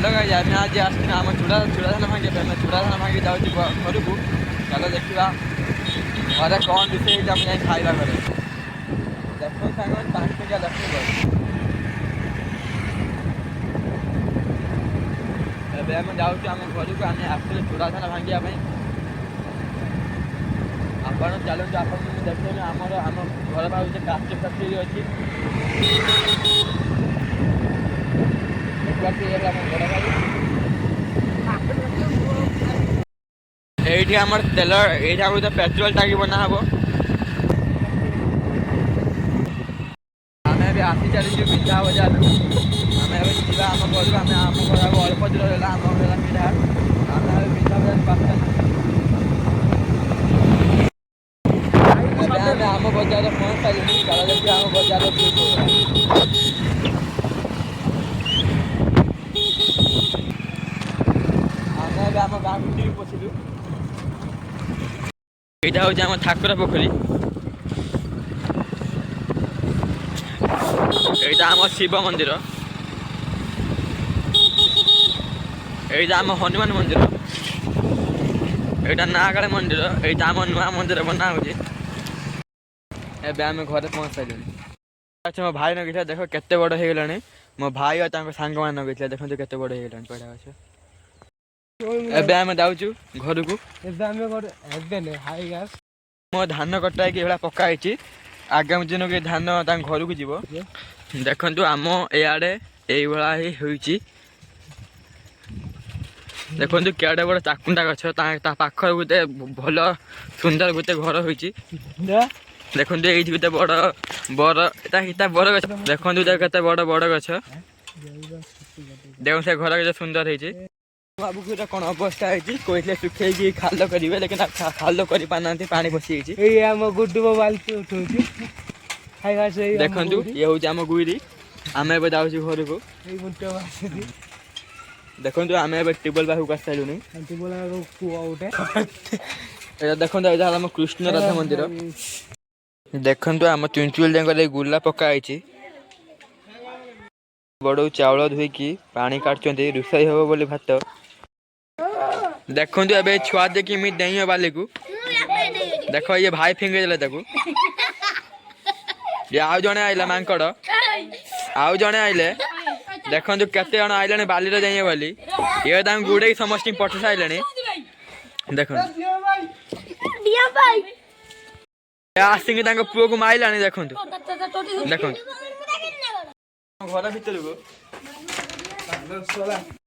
hello guys आज आसना आम चूड़ा धान भांगे चूड़ा धान भांगी जाऊँगी घर को चल देखा घरे कौन रोषे जाए खाଇବା घरे देखो सांग 5 टकिया देखो ଏବେ ଆମେ ଯାଉଛୁ ଆମ ଘରକୁ ଆମେ ଆସିଲେ ଚୂଡ଼ା ଧାନ ଭାଙ୍ଗିବା ପାଇଁ ଆପଣ ଚାଲନ୍ତୁ ଆପଣଙ୍କୁ ଦେଖେଇବି ଆମ ଘର ପାଖରେ କାଚ ଫ୍ୟାକ୍ଟ୍ରି ଅଛି এইটি আমার তেল এইটা গোটে পেট্রোল টাকি বনা হব আমি ଏବେ ଆସି ଚାଲିଛୁ ମିଠା ବଜାରରୁ ଆମେ ଏବେ ଯିବା ଆମ ଘରକୁ ଆମେ ଆମ ଘର ଅଳ୍ପ ଦୂର ହେଲା ଆମ ଘର ହେଲା ମିଠା ଆମେ ଏବେ ମିଠା ବଜାର ପାଖରେ ଏବେ ଆମେ ଆମ ବଜାରରେ ପହଞ୍ଚି ସାରିଲୁଣି ଚାଲ ଦେଖିବା ଆମ ବଜାରର ଆମେ ଏବେ ଆମ ଗାଁ ଭିତରକୁ ପଶିଲୁ এইটা হচ্ছে আমার ঠাকুর পোখরী এইটা আমার শিব মন্দির এইটা আমার হনুমান মন্দির এইটা নাগাড় মন্দির এইটা আমার নূয়া মন্দির বনা হচ্ছে ଏବେ ଆମେ ଘରେ ପହଞ୍ଚି ସାରିଲୁଣି ଆଚ୍ଛା ମୋ ଭାଇ ନଗେଇଥିଲା ଦେଖ କେତେ ବଡ଼ ହେଇଗଲାଣି ମୋ ଭାଇ ଆଉ ତାଙ୍କ ସାଙ୍ଗମାନେ ନଗେଇଥିଲା ଦେଖନ୍ତୁ କେତେ ବଡ଼ ହେଇଗଲାଣି ପଢ଼ା ଗଛ ଏବେ ଆମେ ଯାଉଛୁ ଘରକୁ ଏବେ ଆମେ ମୋ ଧାନ କଟା ହେଇକି ଏଭଳିଆ ପକା ହେଇଛି ଆଗାମୀ ଦିନକୁ ଧାନ ତାଙ୍କ ଘରକୁ ଯିବ ଦେଖନ୍ତୁ ଆମ ଏଆଡ଼େ ଏଇଭଳିଆ ହିଁ ହୋଇଛି ଦେଖନ୍ତୁ କେଡ଼େ ବଡ଼ ଚାକୁଣ୍ଡା ଗଛ ତା ପାଖରେ ଗୋଟେ ଭଲ ସୁନ୍ଦର ଗୋଟେ ଘର ହୋଇଛି ଦେଖନ୍ତୁ ଏଇଠି ଗୋଟେ ବଡ଼ ବର ଗଛ ଦେଖନ୍ତୁ କେତେ ବଡ଼ ଗଛ ଦେଖନ୍ତୁ ସେ ଘର କେତେ ସୁନ୍ଦର ହେଇଛି ବାବୁକୁ ଏଇଟା କ'ଣ ଅବସ୍ଥା ହେଇଛି କହିଥିଲେ ଶୁଖେଇକି ଖାଲ କରିବେ ଲେକିନ ଖାଲ କରିପାରୁନାହାନ୍ତି ପାଣି ପଶିଯାଇଛି ଏଇ ଆମ ଗୁଡୁ ବାଲ୍ଟି ଉଠଉଛି ଦେଖନ୍ତୁ ଇଏ ହେଉଛି ଆମ ଗୁଇରି ଆମେ ଏବେ ଯାଉଛୁ ଘରକୁ ଦେଖନ୍ତୁ ଆମେ ଏବେ ଟ୍ୟୁବଲ ପାଖକୁ ଆସି ସାରିଲୁଣି ଏଇଟା ଦେଖନ୍ତୁ ଏଇଟା ହେଲା ଆମ କୃଷ୍ଣ ରାଧା ମନ୍ଦିର ଦେଖନ୍ତୁ ଆମ ଚୁଞ୍ଚୁଳି ଯାକରେ ଗୁଲା ପକା ହେଇଛି ବଡ଼ୁ ଚାଉଳ ଧୋଇକି ପାଣି କାଟୁଛନ୍ତି ରୋଷେଇ ହବ ବୋଲି ଭାତ ଦେଖନ୍ତୁ ଏବେ ଛୁଆ ଦେଖି ମି ଡେଇଁ ବାଲିକୁ ଦେଖ ଇଏ ଭାଇ ଫିଙ୍ଗେଇ ଦେଲେ ତାକୁ ଇଏ ଆଉ ଜଣେ ଆଇଲା ମାଙ୍କଡ଼ ଆଉ ଜଣେ ଆଇଲେ ଦେଖନ୍ତୁ କେତେ ଜଣ ଆଇଲେଣି ବାଲିରେ ଡେଇଁ ବୋଲି ଇଏ ତାଙ୍କୁ ଗୁଡ଼େଇ ସମସ୍ତଙ୍କୁ ପଠେଇ ସାରିଲେଣି ଦେଖନ୍ତୁ ଆସିକି ତାଙ୍କ ପୁଅକୁ ମାଇଲାଣି ଦେଖନ୍ତୁ ଦେଖନ୍ତୁ ଘର ଭିତରକୁ